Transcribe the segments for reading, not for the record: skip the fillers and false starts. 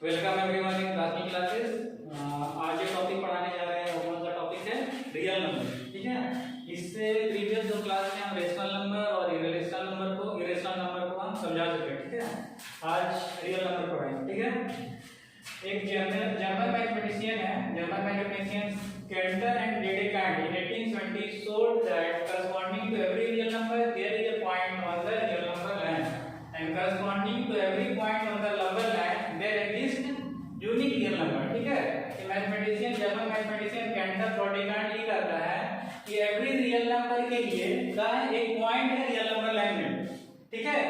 Welcome everyone in classic classes. आज जो topic पढ़ाने जा रहे हैं वो कौन सा टॉपिक है? Real number. ठीक है, इससे प्रीवियस जो क्लास में हम रेशनल नंबर और इरेशनल नंबर को हम समझा चुके हैं। ठीक है, आज रियल नंबर पढ़ाएंगे। ठीक है, एक जर्मन मैथमेटिशियन है, जर्मन मैथमेटिशियन केल्टर and Dedekind in 1820 showed that corresponding to every real number there is a point on the real number line, and corresponding to every point on the number line there exists unique real number। ठीक है, ये mathematician German mathematician केल्टर डेडेकार्ड ये करता है कि every real number के लिए का एक पॉइंट है रियल नंबर लाइन में। ठीक है,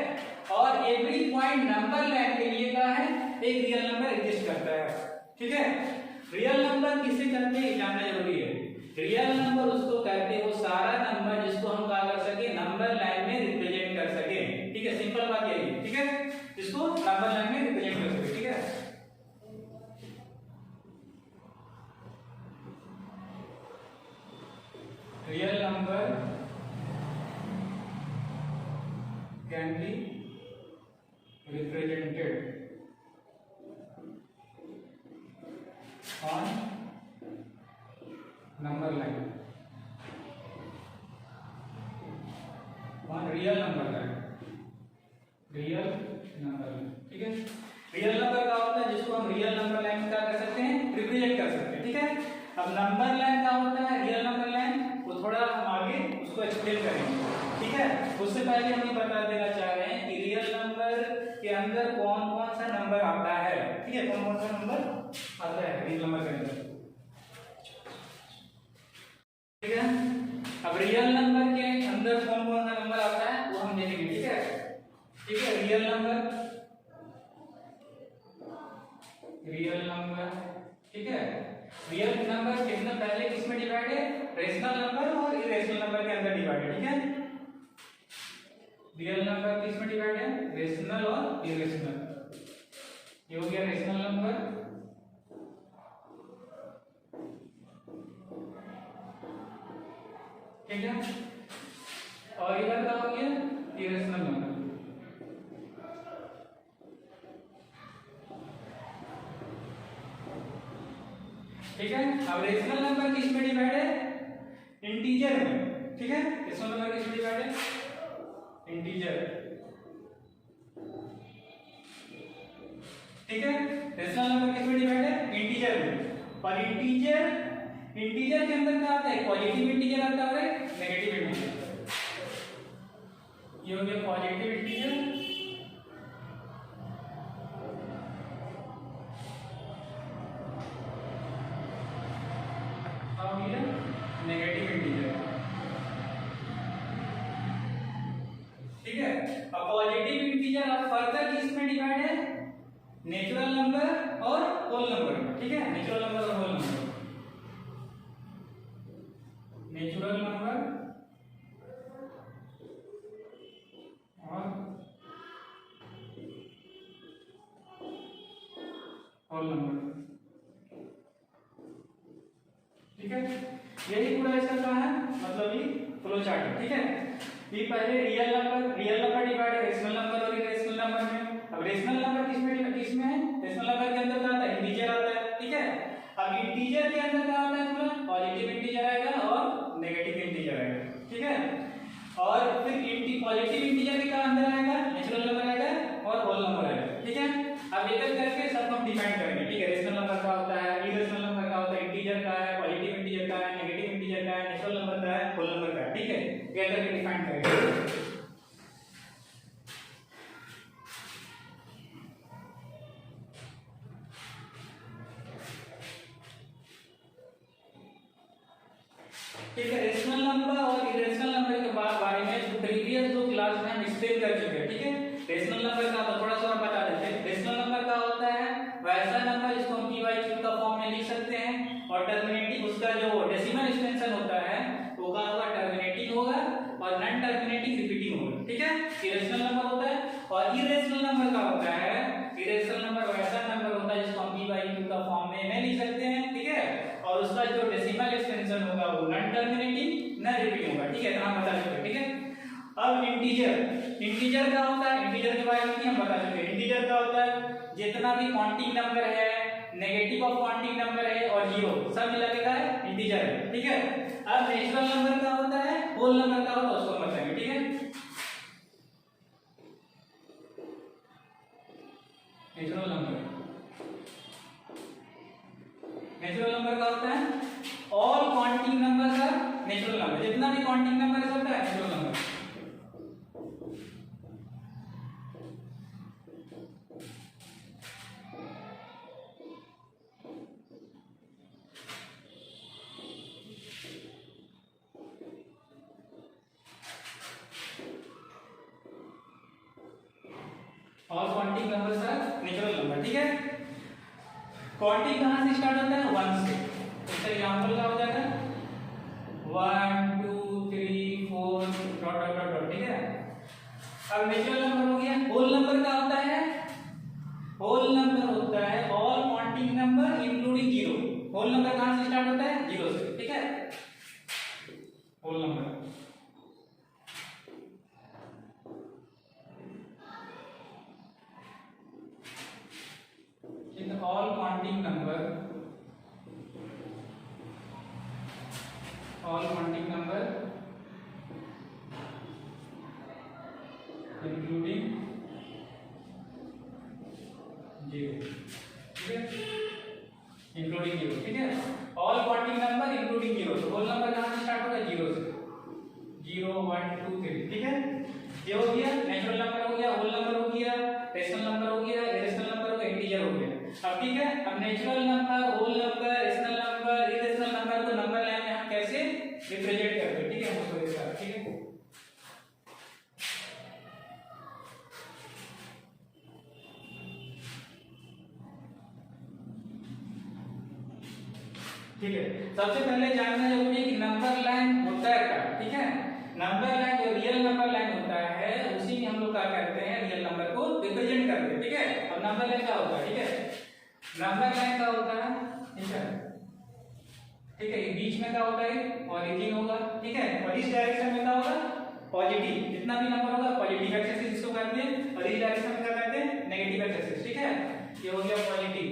और एवरी पॉइंट नंबर लाइन के लिए का है एक रियल नंबर एग्जिस्ट करता है। ठीक है, रियल नंबर किसे कहते हैं जानना जरूरी है। रियल नंबर उसको कहते हैं वो सारा नंबर जिसको हम क्या कर सके, नंबर लाइन में रिप्रेजेंट कर सके। ठीक है, सिंपल बात यही है। ठीक है, जिसको नंबर लाइन में रिप्रेजेंट कर सके। ठीक है, real number can be represented on number line, on real number line, real number line। ठीक है, रियल नंबर का होता है जिसको हम रियल नंबर लाइन क्या कर सकते हैं, रिप्रेजेंट कर सकते हैं। ठीक है, अब नंबर लाइन का होता है रियल नंबर लाइन, वो थोड़ा हम आगे उसको एक्सप्लेन करेंगे। ठीक है, उससे पहले हम ये बता देना चाह रहे हैं कि रियल नंबर के अंदर कौन कौन सा नंबर आता है। ठीक है, कौन कौन सा नंबर आता है रियल नंबर के अंदर। ठीक है, अब रियल नंबर के अंदर कौन कौन सा नंबर आता है वो हम देखेंगे। ठीक है, ठीक है, रियल नंबर, ठीक है, रियल नंबर कितना पहले किसमें डिवाइड है, रेशनल नंबर और इरेशनल नंबर के अंदर डिवाइड है। ठीक है, रियल नंबर किसमें डिवाइड है, रेशनल और इरेशनल। ये हो गया रेशनल नंबर, ठीक है, और इधर क्या हो गया, इरेशनल नंबर। ठीक है, अब रेशनल नंबर किस में डिवाइड है, इंटीजर में। ठीक है, रेशनल नंबर किस में डिवाइड है, इंटीजर। ठीक है, रेशनल नंबर किस में डिवाइड है, इंटीजर में। और इंटीजर के अंदर क्या आता है, पॉजिटिव इंटीजर आता है, नेगेटिव इंटीजर। ये हो गया पॉजिटिव इंटीजर और ये नेगेटिव इंटीजर। ठीक है, अब पॉजिटिव इंटीजर अब फर्दर किस में डिवाइड है, नेचुरल नंबर और होल नंबर में। ठीक है, नेचुरल नंबर और होल नंबर, नेचुरल नंबर और होल नंबर। ठीक है, यही पूरा इसका क्या है, मतलब ये फ्लो चार्ट है। ठीक है, ये पहले रियल नंबर डिवाइड है रेशनल नंबर और इरेशनल नंबर में। अब रेशनल नंबर किसमें है, रेशनल नंबर के अंदर क्या आता है, इंटीजर आता है। ठीक है, अब इंटीजर के अंदर क्या आता है, पूरा पॉजिटिव इंटीजर आएगा और नेगेटिव इंटीजर आएगा। ठीक है, और फिर पॉजिटिव इंटीजर के अंदर आएगा नेचुरल नंबर आएगा और होल नंबर आएगा। ठीक है, अब एक एक करके सब हम डिफाइन करेंगे। ठीक है, रेशनल नंबर का होता है, इरेशनल नंबर का होता है, इंटीजर का है, पॉजिटिव इंटीजर का है, नेगेटिव इंटीजर का है, नेचुरल नंबर का है, होल नंबर का है। ठीक है, ये करके डिफाइन करेंगे। ठीक है, रेशनल नंबर और इरेशनल नंबर के बारे में प्रीवियस दो क्लास में हम एक्सप्लेन कर चुके हैं। ठीक है, रेशनल नंबर का तो थोड़ा सा और बता देते हैं। रेशनल नंबर का होता है वैसा नंबर जिसको हम p/q का फॉर्म में लिख सकते हैं, और टर्मिनेटिंग उसका जो डेसिमल एक्सटेंशन होता है वो क्या होगा, टर्मिनेटिंग होगा और नॉन टर्मिनेटिंग रिपीटिंग होगा। ठीक है, इरेशनल नंबर होता है। और इरेशनल नंबर का होता है, इरेशनल नंबर वैसा नंबर होता है जिसको हम p/q का फॉर्म में लिख सकते हैं। ठीक है, और उसका जो डेसिमल एक्सटेंशन होगा वो नॉन टर्मिनेटिंग न रिपीटिंग होगा। ठीक है, तो हम बता चुके हैं। ठीक है, अब इंटीजर क्या होता है, इंटीजर के बारे में हम बता चुके हैं। इंटीजर क्या होता है, जितना भी काउंटिंग नंबर है, नेगेटिव ऑफ काउंटिंग नंबर है और जीरो सब मिला के क्या है, इंटीजर है, ठीक है। अब नेचुरल नंबर क्या होता है, होल नंबर क्या होता है उसको बताएंगे, ठीक है। नेचुरल नंबर क्या होता है, ऑल काउंटिंग नंबर का नेचुरल नंबर, जितना भी काउंटिंग नंबर है सबका natural number. All counting numbers are natural number, ठीक है। काउंटिंग कहां से स्टार्ट होता है, 1 से। इसका एग्जांपल क्या हो जाएगा, 1 2 3 4 डॉट डॉट डॉट डॉट, ठीक है। अब नेचुरल नंबर हो गया। होल नंबर क्या होता है, होल नंबर होता है all counting number including zero. Whole number कहां से स्टार्ट होता है, जीरो से, ठीक है। Whole number all counting number including zero, ठीक है, इंक्लूडिंग जीरो, ठीक है। All counting number including zero, तो होल नंबर कहां से स्टार्ट होगा, जीरो से, 0 1 2 3, ठीक है। ये हो गया नेचुरल नंबर हो गया, होल नंबर हो गया, रेशनल नंबर हो गया, इरेशनल नंबर हो गया, इंटीजर हो गया। अब ठीक है, अब natural number, whole number, rational number, irrational number को नंबर लाइन में हम कैसे रिप्रेजेंट करते हैं, ठीक है, उसको देखा, ठीक है। ठीक है, सबसे पहले जानना जरूरी है कि नंबर लाइन होता है क्या, ठीक है। नंबर लाइन जो रियल नंबर लाइन होता है उसी में हम लोग क्या करते हैं, रियल नंबर को रिप्रेजेंट करते हैं, ठीक है। अब नंबर लाइन क्या होता है, ठीक है, नंबर लाइन क्या होता है, ठीक है, ठीक है। बीच में क्या होता है, ओरिजिन होगा, ठीक है, और इस डायरेक्शन में क्या होगा, पॉजिटिव, जितना भी नंबर होगा पॉजिटिव एक्सिस इसको कहते हैं, और इस डायरेक्शन में क्या कहते हैं, नेगेटिव एक्सिस, ठीक है। ये हो गया पॉजिटिव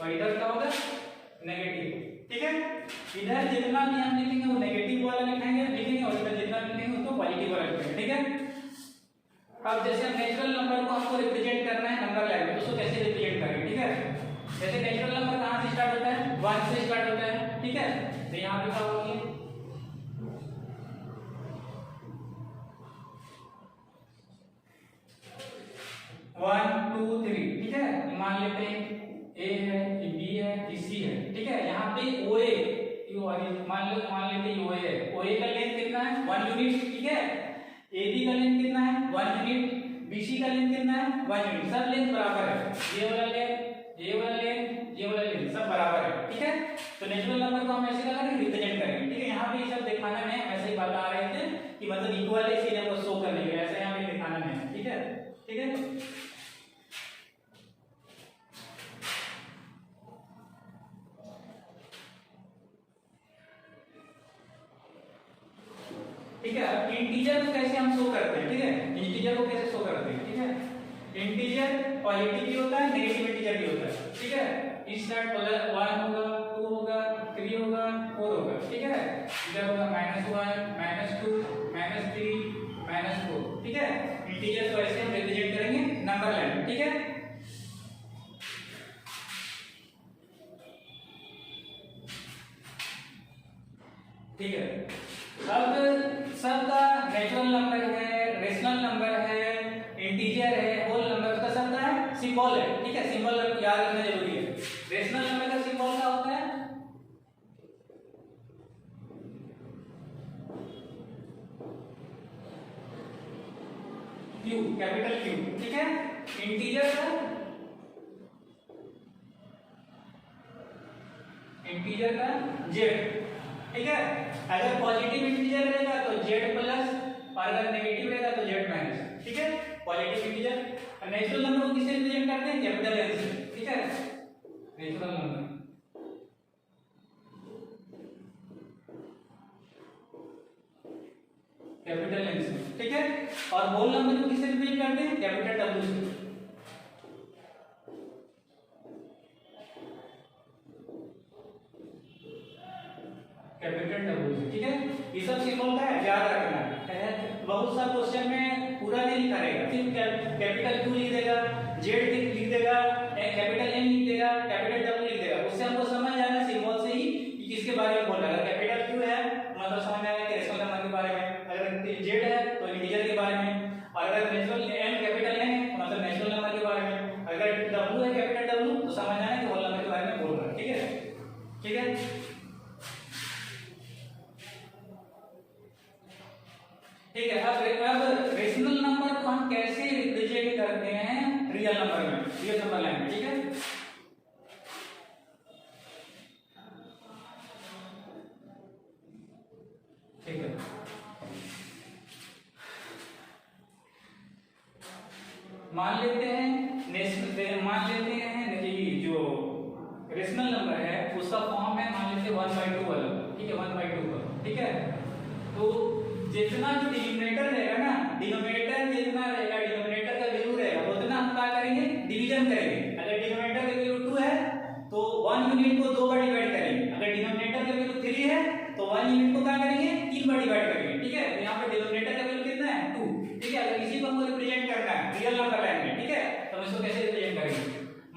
और इधर क्या होगा, नेगेटिव, ठीक है। इधर जितना भी हम लिखेंगे वो नेगेटिव वाला लिखेंगे और इधर जितना भी लिखेंगे उसको पॉजिटिव वाला लिखेंगे, ठीक है। अब जैसे हम नेचुरल नंबर को हमको रिप्रेजेंट करना है नंबर लाइन में, तो उसको कैसे रिप्रेजेंट करेंगे, ठीक है। जैसे नेचुरल नंबर कहां से स्टार्ट होता है, 1 से स्टार्ट होता है, ठीक है। तो यहां पे क्या होगी, 1 2 3, ठीक है। मान लेते हैं ए है, ये बी है, ये सी है, ठीक है। यहाँ पे ओए मान लेते हैं ओए है, ओए का लेंथ कितना है, 1 यूनिट, ठीक है। एबी का लेंथ कितना है, 1 यूनिट, बीसी का लेंथ कितना है, 1 यूनिट, सब लेंथ बराबर है, ये वाला लेंथ, ये वाला लेंथ, ये वाला लेंथ सब बराबर है, ठीक है। तो नेचुरल नंबर को हम ऐसे क्या करेंगे, रिप्रेजेंट करेंगे, ठीक है। यहाँ पे ये सब दिखाना नहीं, ऐसे ही बता रहे थे कि मतलब इक्वल है इसीलिए हमको शो करने के, ऐसे यहाँ पे दिखाना नहीं, ठीक है, ठीक है। ठीक है, अब इंटीजर को कैसे हम शो करते हैं, ठीक है। इंटीजर को कैसे शो करते हैं, ठीक है। इंटीजर पॉजिटिव भी होता है, नेगेटिव इंटीजर भी होता है, ठीक है। इस साइड 1 होगा, 2 होगा, 3 होगा, 4 होगा, ठीक है। इधर होगा -1 -2 -3 -4, ठीक है। इंटीजर को ऐसे हम रिप्रेजेंट करेंगे नंबर लाइन, ठीक है। ठीक है, अब सबका नेचुरल नंबर है, रेशनल नंबर है, इंटीजर है, होल नंबर, उसका सबका है सिंबल है, ठीक है। सिंबल याद रखना जरूरी है। रेशनल नंबर का सिंबल क्या होता है, क्यू, कैपिटल क्यू, ठीक है। इंटीजर का जेड, ठीक है। अगर पॉजिटिव इंटीजर रहेगा तो जेड प्लस, और अगर नेगेटिव रहेगा तो जेड माइनस, ठीक है। Positive integer. नेचुरल नंबर को किससे रिप्रेजेंट करते हैं, कैपिटल एन से, ठीक है। नेचुरल नंबर कैपिटल एन से, ठीक है। और होल नंबर को किससे रिप्रेजेंट करते हैं? कैपिटल W से। कैपिटल W, ठीक है। ये सब सिंबल का है, याद रखना है। बहुत सा क्वेश्चन में पूरा नहीं लिखा रहेगा, सिर्फ कैपिटल Q लिख देगा, Z लिख देगा, कैपिटल M लिख देगा, कैपिटल W लिख देगा। उससे हमको समझ आएगा सिंबल से ही कि किसके बारे में बोल रहा है। कैपिटल Q है मतलब समझ आएगा कि रेशनल नंबर के बारे में, अगर Z है तो इंटीजर के बारे में, और अगर नेचुरल M कैपिटल N है मतलब नेचुरल नंबर के बारे में, अगर W है कैपिटल W तो समझ आना कि होल नंबर के बारे में बोल रहा है, ठीक है। ठीक है, ठीक है। अब रेशनल नंबर को हम कैसे रिप्रेजेंट करते हैं रियल नंबर में, रियल नंबर लाइन में, ठीक है। ठीक है, मान लेते हैं कि जो रेशनल नंबर है उसका फॉर्म है, मान लेते हैं 1/2 वाला, ठीक है, 1/2 का, ठीक है। तो जितना जो डिनोमिनेटर रहेगा ना, डिनोमिनेटर जितना रहेगा, डिनोमिनेटर का वैल्यू रहेगा उतना हम क्या करेंगे? डिवीजन करेंगे। अगर डिनोमिनेटर का वैल्यू 2 है तो 1 यूनिट को 2 बार डिवाइड करेंगे। अगर डिनोमिनेटर का वैल्यू 3 है तो 1 यूनिट को क्या करेंगे? 3 बार डिवाइड करेंगे, ठीक है। तो यहाँ पे डिनोमिनेटर का वैल्यू कितना है? 2, ठीक है। अगर इसी को हमको रिप्रेजेंट करना है रियल नंबर लाइन में, ठीक है, तो हम इसको कैसे रिप्रेजेंट करेंगे?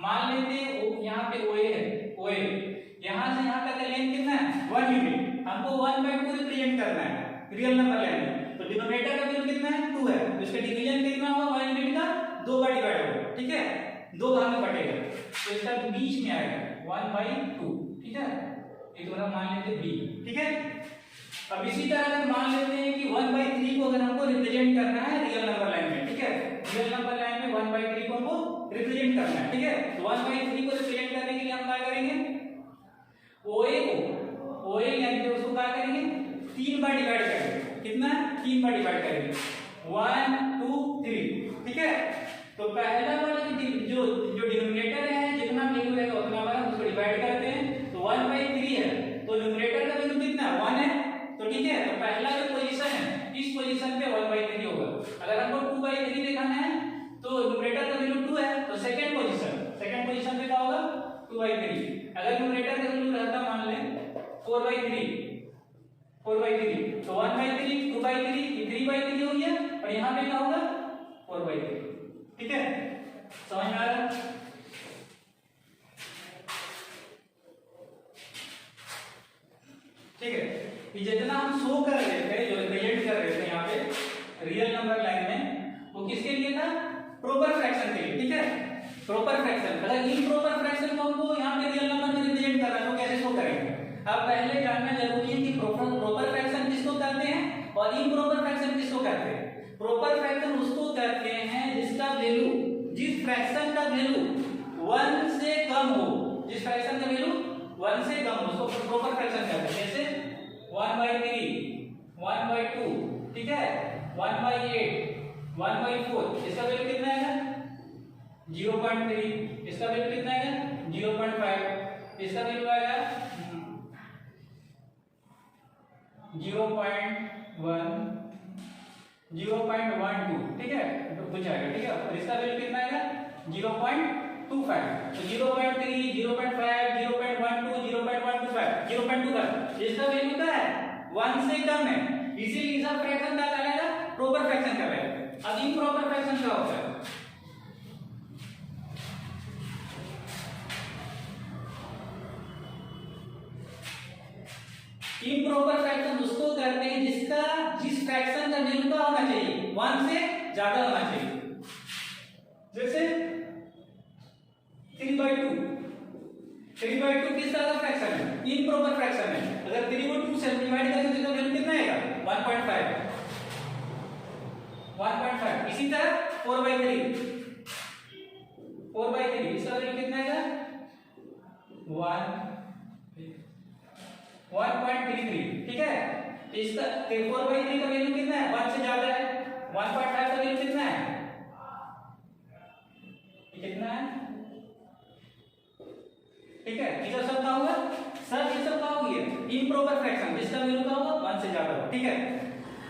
मान लेते हैं यहाँ पे OA है, OA यहाँ से यहाँ तक का लेंथ कितना है? 1 यूनिट। हमको 1/2 रिप्रेजेंट करना है रियल नंबर लाइन में, तो डिनोमिनेटर का वैल्यू कितना है? 2 है, तो इसका डिवीजन कितना होगा? 1 यूनिट का 2 बार डिवाइड होगा, ठीक है, 2 भाग में बटेगा, तो इसका बीच में आएगा 1/2, ठीक है। ये तो हम मान लेते हैं B, ठीक है। अब इसी तरह अगर मान लेते हैं कि 1/3 को अगर हमको रिप्रेजेंट करना है रियल नंबर लाइन में, ठीक है, रियल नंबर लाइन में 1/3 को हमको रिप्रेजेंट करना है, ठीक है। तो 1/3 को रिप्रेजेंट करने के लिए हम क्या करेंगे? OA यानी कि उसको क्या करेंगे? 3 बार डिवाइड करेंगे। कितना? 3 बार डिवाइड करेंगे, 1 2 3, ठीक है। तो पहला वाला जो डिनोमिनेटर है जितना वैल्यू है उतना बार हम उसको डिवाइड करते हैं, तो 1/3 है तो न्यूमरेटर का वैल्यू कितना? 1 है, तो ठीक है। तो पहला जो पोजीशन है इस पोजीशन पे 1/3 होगा। अगर हमको 2/3 दिखाना है तो न्यूमरेटर का वैल्यू 2 है तो सेकंड पोजीशन पे क्या होगा? 2/3। अगर न्यूमरेटर का वैल्यू रहता मान लें 4/3 तो 1/3 2/3 3/3 हो गया, और यहाँ पे क्या होगा? 4/3, ठीक है। समझ में आ रहा है? ठीक है, कि जितना हम शो कर रहे थे, जो रिप्रेजेंट कर रहे थे यहाँ पे रियल नंबर लाइन में, वो किसके लिए था? प्रॉपर फ्रैक्शन के लिए, ठीक है। प्रॉपर फ्रैक्शन, अगर इम्प्रॉपर फ्रैक्शन को हमको यहाँ पे रियल नंबर में रिप्रेजेंट करना है तो कैसे शो करेंगे? अब पहले जानना जरूरी है कि प्रॉपर फ्रैक्शन किसको कहते हैं और इम्प्रॉपर फ्रैक्शन किसको कहते हैं। प्रॉपर फ्रैक्शन उसको कहते हैं जिसका वैल्यू, जिस फ्रैक्शन का वैल्यू 1 से कम हो, जिस फ्रैक्शन का वैल्यू 1 से कम हो उसको प्रॉपर फ्रैक्शन कहते हैं। जैसे 1/3 1/2, ठीक है, 1/8 1/4, इसका वैल्यू कितना है? 0.3, इसका वैल्यू कितना है? 0.5, इसका वैल्यू आएगा 0.1 0.12, ठीक है, कुछ आएगा, ठीक है। और इसका वैल्यू कितना आएगा? 0.25, तो 0.3 0.5 0.12 0.125 0.25, इसका वैल्यू क्या है? 1 से कम है, इसीलिए इसका फ्रैक्शन क्या कहलाएगा? प्रॉपर फ्रैक्शन कहलाएगा। अब इम्प्रॉपर फ्रैक्शन क्या होता है? इम्प्रॉपर फ्रैक्शन उसको कहते हैं जिस फ्रैक्शन का वैल्यू क्या होना चाहिए? 1 से ज्यादा होना चाहिए। जैसे 3/2 किस तरह का फ्रैक्शन है? इम्प्रॉपर फ्रैक्शन है। अगर 3 को 2 से डिवाइड करेंगे तो इसका वैल्यू कितना आएगा? 1.5। इसी तरह 4/3 इसका वैल्यू कितना आएगा? 1.33, ठीक है। इसका 4/3 का वैल्यू कितना है? 1 से ज्यादा है। 1.5 का वैल्यू कितना है? कितना है? ठीक है, ये सब क्या होगा? सर ये सब क्या होगी? इम्प्रॉपर फ्रैक्शन जिसका वैल्यू क्या होगा? 1 से ज्यादा होगा, ठीक है।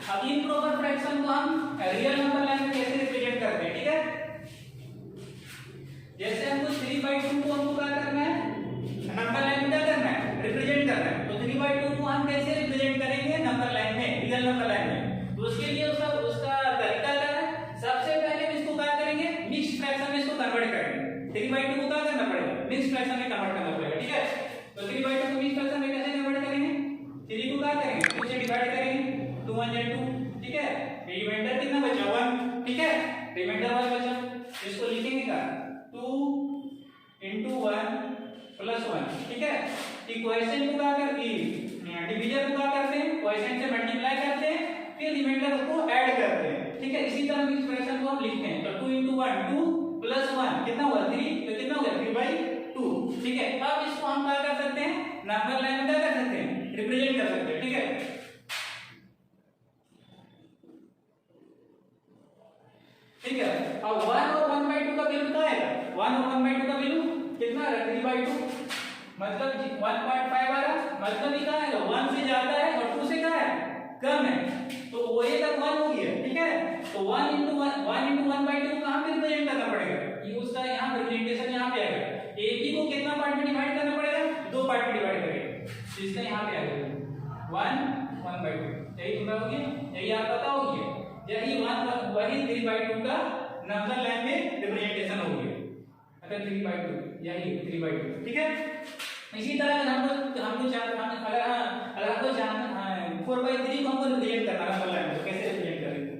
अब इम्प्रॉपर फ्रैक्शन को हम रियल नंबर लाइन में कैसे रिप्रेजेंट करते हैं, ठीक है। जैसे हमको 3/2 को हमको क्या करना है, नंबर लाइन में क्या करना है, रिप्रेजेंट करना है। तो 3/2 को हम कैसे रिप्रेजेंट करेंगे नंबर लाइन में, रियल नंबर लाइन में। तो उसके लिए उसका तरीका क्या है, सबसे पहले हम इसको क्या करेंगे, मिक्स्ड फ्रैक्शन में इसको कन्वर्ट करेंगे। 3/2 को क्या करना पड़ेगा, मिक्स्ड फ्रैक्शन में कन्वर्ट करना पड़ेगा, ठीक है। तो 3/2 को मिक्स्ड फ्रैक्शन में कैसे कन्वर्ट करेंगे, 3 को क्या करेंगे, 2 से डिवाइड करेंगे, 2 1 जा 2, ठीक है। रिमाइंडर कितना बचा, 1, ठीक है, रिमाइंडर 1 बचा। इसको लिखेंगे क्या, 2 into 1 plus 1, ठीक है। इक्वेशन को क्या करते हैं, डिवीजन को क्या करते हैं, क्वोशिएंट से मल्टीप्लाई करते हैं, फिर रिमाइंडर को ऐड करते हैं, ठीक है। इसी तरह एक्सप्रेशन को हम लिखते हैं। तो 2 into 1 2 plus 1 कितना हुआ, 3, तो कितना हो गया 3/2, ठीक है। अब इसको हम क्या कर सकते हैं, नंबर लाइन में क्या कर सकते हैं, रिप्रेजेंट कर सकते हैं, ठीक है। ठीक है। अब 1 और 1/2 का वैल्यू कितना आएगा, 1 और 1/2 का वैल्यू कितना है, 3/2, मतलब 1.5 आ रहा, मतलब ये कहाँ है, 1 से ज्यादा है और 2 से क्या है, कम है। तो वो ये तक 1 हो गया, ठीक है। तो 1 into 1/2 को कहाँ पे रिप्रेजेंट करना पड़ेगा, ये उसका यहाँ रिप्रेजेंटेशन यहाँ पे आएगा। AB को कितना पार्ट में डिवाइड करना पड़ेगा, 2 पार्ट में डिवाइड करेंगे, तो इसका यहाँ पे आएगा 1 1/2। यही पूरा हो गया, यही आप पता हो गया, यही 1 वही 3/2 का नंबर लाइन में रिप्रेजेंटेशन हो गया। अगर 3/2 यही 3/2, ठीक है। इसी तरह अगर हमको हमको जान 4/3 को हमको रिप्रेजेंट करना है नंबर लाइन में, तो कैसे रिप्रेजेंट करेंगे,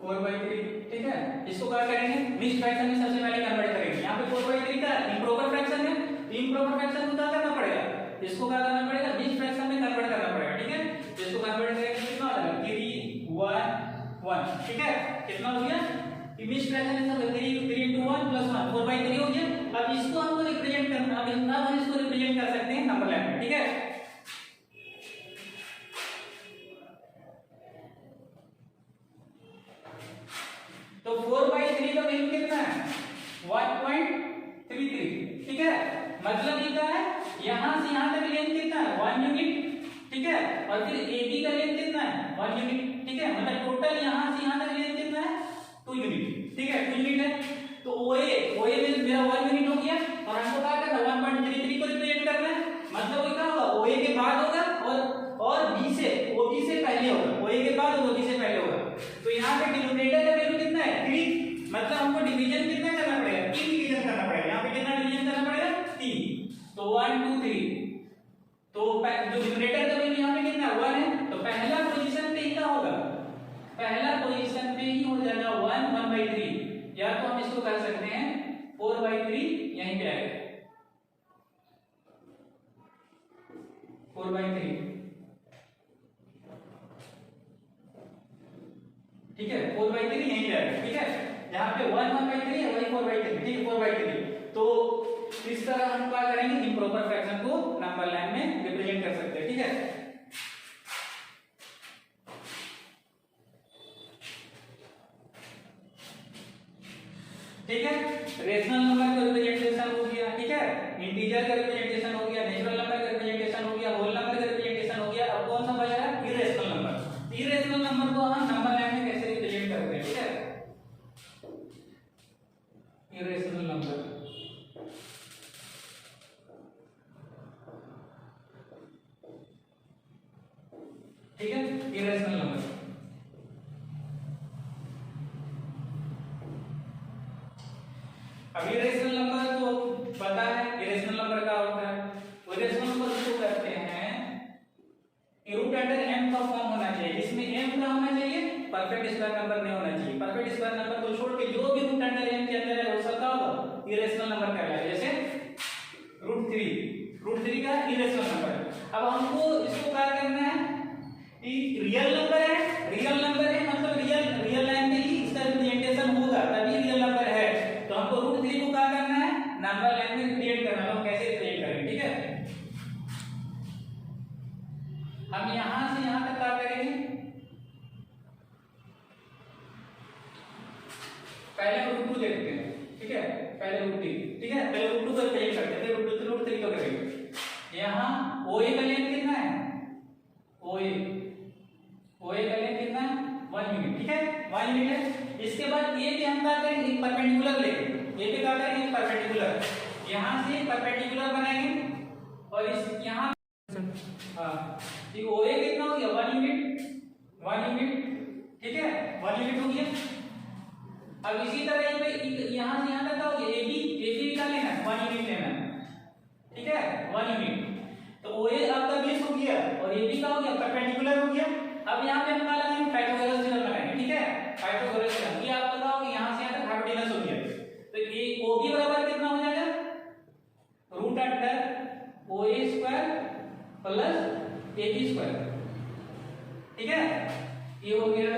4/3, ठीक है। इसको क्या करेंगे, मिक्स्ड फ्रैक्शन में सबसे पहले कन्वर्ट करेंगे। यहाँ पे 4/3 का इम्प्रॉपर फ्रैक्शन है, इम्प्रॉपर फ्रैक्शन को क्या करना पड़ेगा, इसको क्या करना पड़ेगा, मिक्स्ड फ्रैक्शन में कन्वर्ट करना पड़ेगा, ठीक है। तो इसको कन्वर्ट करेंगे तो कितना हो जाएगा, 3 1 1, ठीक है। कितना हो गया, मिक्स्ड फ्रैक्शन में सब 3 into 1 plus 1 4/3 हो गया। अब इसको हमको रिप्रेजेंट करना, अब हम इसको रिप्रेजेंट कर सकते हैं नंबर लाइन में, ठीक है। तो 4/3 का वैल्यू कितना है, 1.33, ठीक है। मतलब ये क्या है, यहां से यहां तक लेंथ कितना है, 1 यूनिट, ठीक है। और फिर AB का लेंथ कितना है, 1 यूनिट, ठीक है। मतलब टोटल यहां से यहां तक लेंथ कितना है, 2 यूनिट, ठीक है, 2 यूनिट है। तो OA में मेरा 1 यूनिट हो गया, और हमको क्या करना है, 1.33 को रिप्रेजेंट करना है। मतलब वो क्या होगा, OA के बाद होगा और B से OB से पहले होगा, OA के बाद और OB से पहले होगा। तो यहाँ पे डिनोमिनेटर का वैल्यू कितना है, 3, मतलब हमको डिवीजन कितना करना पड़ेगा, 3 डिवीजन करना पड़ेगा। यहाँ पे कितना डिवीजन करना पड़ेगा, 3, तो 1 2 3। तो जो डिनोमिनेटर का वैल्यू यहाँ पे कितना 1 है, तो पहला पोजीशन पे ही क्या होगा, पहला पोजीशन पे ही हो जाएगा 1/3, या तो हम इसको कर सकते हैं 4/3, यहीं पे आएगा 4/3, ठीक है। 4/3 यहीं पे आएगा, ठीक है। जहां पे 1/3 है वही 4/3, ठीक है, 4/3। तो इस तरह हम क्या करेंगे, इम्प्रॉपर फ्रैक्शन को नंबर लाइन में रिप्रेजेंट कर सकते हैं, ठीक है। ठीक है, रेशनल नंबर का रिप्रेजेंटेशन हो गया, ठीक है, इंटीजर का रिप्रेजेंटेशन हो गया, नेचुरल नंबर का रिप्रेजेंटेशन हो गया, होल नंबर का रिप्रेजेंटेशन हो गया। अब कौन सा बचा है, इरेशनल नंबर। इरेशनल नंबर को हम नंबर लाइन में कैसे रिप्रेजेंट करते हैं, ठीक है। इरेशनल नंबर, ठीक है, इरेशनल नंबर। अब इरेशनल नंबर तो पता है, इरेशनल नंबर क्या होता है। इरेशनल नंबर इसको कहते हैं, रूट अंडर m का फॉर्म होना चाहिए, जिसमें m का होना चाहिए, परफेक्ट स्क्वायर नंबर नहीं होना चाहिए। परफेक्ट स्क्वायर नंबर को छोड़ के जो भी रूट अंडर m के अंदर है वो सब क्या होगा, इरेशनल नंबर कहलाएगा। जैसे √3 का इरेशनल नंबर है। अब हमको इसको क्या करना है, रियल नंबर है, रियल नंबर है मतलब रियल लाइन में ही इसका रिप्रेजेंटेशन होगा, तभी रियल नंबर है। तो हमको √3 को क्या करना है, नंबर लाइन में रिप्रेजेंट करना है। हम कैसे रिप्रेजेंट करेंगे, ठीक है। हम यहां से यहां तक क्या करेंगे, पहले √2 देखते हैं, ठीक है, पहले √3, ठीक है, पहले √2 को यहाँ OA का लेंथ कितना है, OA का लेंथ कितना है 1 यूनिट, ठीक है 1 यूनिट है। इसके बाद ये भी हम क्या करेंगे, एक परपेंडिकुलर लेंगे, ये भी क्या करेंगे परपेंडिकुलर, यहाँ से परपेंडिकुलर बनाएंगे और इस यहाँ ये OA कितना हो गया 1 यूनिट, ठीक है 1 यूनिट हो गया। अब इसी तरह यहाँ से यहाँ तक क्या हो गया AB भी क्या लेना है 1 यूनिट लेना है, ठीक है 1 यूनिट। तो OA आपका बेस हो गया और AB का हो गया परपेंडिकुलर हो गया। अब यहाँ पे हम क्या लगाएंगे, पाइथागोरस थ्योरम लगाएंगे, ठीक है पाइथागोरस थ्योरम। ये आप बताओ यहाँ से यहाँ तक हाइपोटेनस हो गया, तो ये OB बराबर कितना हो जाएगा, root under OA square plus AB square, ठीक है ये हो गया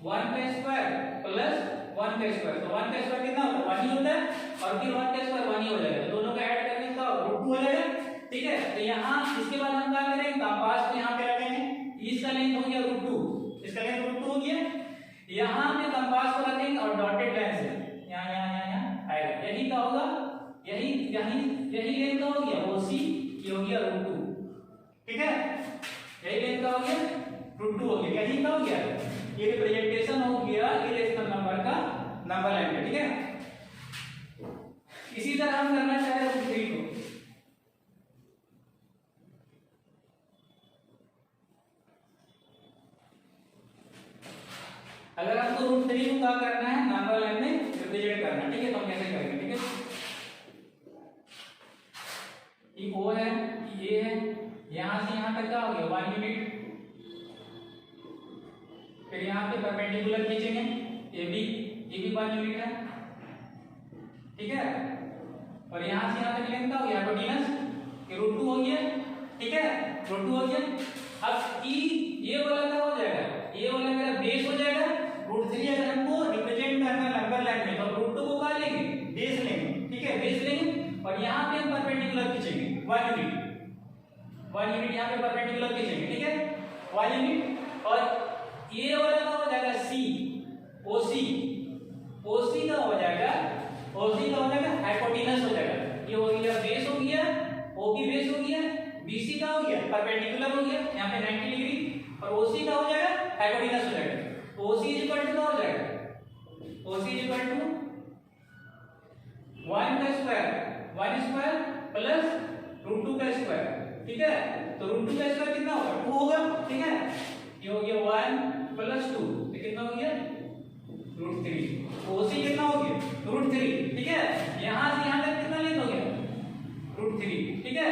1 का स्क्वायर प्लस 1 का स्क्वायर। तो 1 का स्क्वायर कितना होता है 1 ही होता है और फिर 1 का स्क्वायर 1 ही हो जाएगा, दोनों का ऐड करने का रूट 2 हो जाएगा, ठीक है। तो यहाँ इसके बाद हम क्या करेंगे, कंपास को यहाँ पे रखेंगे, इसका लेंथ हो गया रूट 2, इसका लेंथ रूट 2 हो गया। यहाँ पे कंपास को रखेंगे और डॉटेड लाइन से यहाँ आएगा, यही क्या होगा, यही लेंथ का हो गया OC, ये हो गया रूट 2, ठीक है यही लेंथ का हो गया रूट 2 हो गया, यही क्या हो गया, ये रिप्रेजेंटेशन हो गया इरेशनल नंबर का नंबर लाइन में, ठीक है। इसी तरह हम करना चाह रहे हैं रूट 3 को, अगर आपको रूट 3 को क्या करना है नंबर लाइन में रिप्रेजेंट करना, ठीक है तो हम कैसे करेंगे, ठीक है ये O है ये है, यहां से यहां तक क्या हो गया 1 यूनिट, फिर यहाँ पे परपेंडिकुलर खींचेंगे ये भी 1 यूनिट है, ठीक है और यहाँ से यहाँ तक लेंथ का हो गया हाइपोटेनस, ये रूट 2 हो गया, ठीक है रूट 2 हो गया। अब ये वाला क्या हो जाएगा, ये वाला मेरा बेस हो जाएगा, रूट 3 अगर हमको रिप्रेजेंट करना नंबर लाइन में तो रूट 2 को क्या लेंगे बेस लेंगे, ठीक है बेस लेंगे और यहाँ पे हम परपेंडिकुलर खींचेंगे 1 यूनिट यहाँ पे परपेंडिकुलर खींचेंगे, ठीक है 1 यूनिट। और ये वाला क्या हो जाएगा OC का हो जाएगा हाइपोटेनस हो जाएगा, ये हो गया बेस हो गया, OB बेस हो गया, BC का हो गया परपेंडिकुलर हो गया यहाँ पे 90 डिग्री और OC का हो जाएगा हाइपोटेनस हो जाएगा। OC इज इक्वल टू क्या हो जाएगा, OC इज इक्वल टू 1 का स्क्वायर प्लस रूट 2 का स्क्वायर, ठीक है तो रूट 2 का स्क्वायर कितना होगा 2 होगा, ठीक है ये हो गया 1 प्लस 2 तो कितना हो गया रूट 3। OC कितना हो गया रूट 3, ठीक है यहाँ से यहाँ तक कितना लेंथ हो गया रूट 3, ठीक है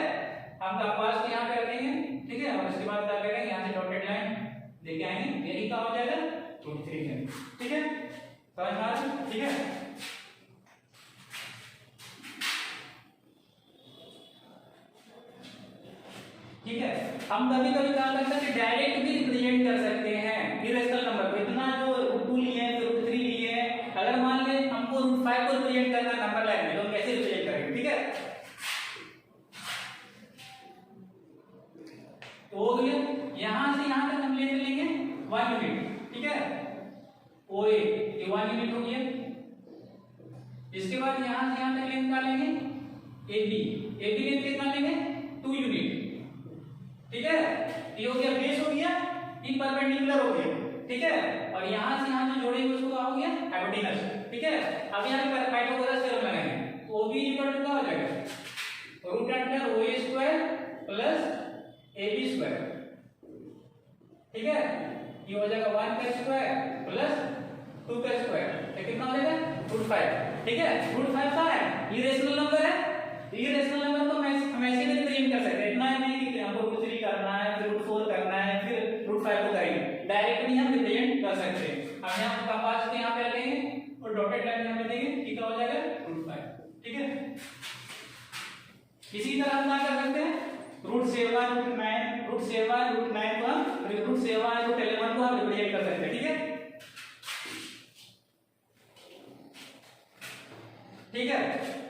हम कंपास को यहाँ पे रखेंगे, ठीक है और उसके बाद क्या करेंगे यहाँ से डॉटेड लाइन लेके आएंगे, यही क्या हो जाएगा रूट 3 है, ठीक है समझ में आ रहा, ठीक है ठीक है। हम कभी कभी क्या कर सकते हैं डायरेक्ट भी रिप्रेजेंट कर सकते हैं इरेशनल नंबर को, इतना जो रूट 2 लिए हैं रूट 3 लिए हैं, अगर मान ले हमको रूट 5 को रिप्रेजेंट करना है नंबर लाइन में तो हम कैसे रिप्रेजेंट करेंगे, ठीक है तो हो गया यहां से यहां तक हम लेंगे 1 यूनिट, ठीक है OA ये 1 यूनिट हो गया। इसके बाद यहां से यहां तक लेंथ क्या लेंगे AB लेंथ कितना लेंगे 2 यूनिट, ठीक है ये हो गया बेस हो गया, ये परपेंडिकुलर हो गया, ठीक है और यहां से यहां जो जोड़ेंगे उसको क्या हो गया हाइपोटेनस, ठीक है। अब यहां पे पाइथागोरस थ्योरम लगाएंगे तो OB इक्वल टू क्या हो जाएगा root under OA square plus AB square, ठीक है ये हो जाएगा 1 का स्क्वायर प्लस 2 का स्क्वायर, तो कितना हो जाएगा रूट 5, ठीक है रूट 5 क्या है इरेशनल नंबर है, इरेशनल नंबर को हम ऐसे भी रिप्रेजेंट कर सकते हैं, इतना नहीं कि हमको रूट 3 करना है फिर रूट 4 करना है फिर रूट 5 को करेंगे, डायरेक्ट भी हम रिप्रेजेंट कर सकते हैं। अब यहाँ कंपास को यहाँ पे रखेंगे और डॉटेड लाइन यहाँ पे देंगे, कितना हो जाएगा रूट 5, ठीक है। इसी तरह हम क्या कर सकते हैं रूट 7 रूट 9 रूट 9 को हम रूट 7 रूट 11 को हम रिप्रेजेंट कर सकते हैं, ठीक है ठीक है।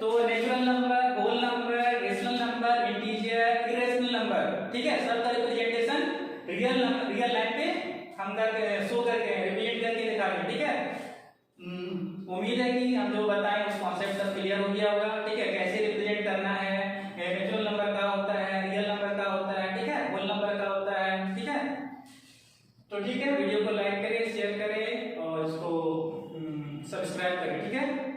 तो natural number, whole number, rational number, integer, irrational number, ठीक है सब का रिप्रेजेंटेशन रियल लाइन पे हम करके शो करके रिप्रेजेंट करके दिखाएंगे, ठीक है। उम्मीद है कि हम जो बताएं उस कॉन्सेप्ट सब क्लियर हो गया होगा, ठीक है कैसे रिप्रेजेंट करना है, नेचुरल नंबर क्या होता है, तो ठीक है, वीडियो को लाइक करें, शेयर करें और इसको सब्सक्राइब करें, ठीक है।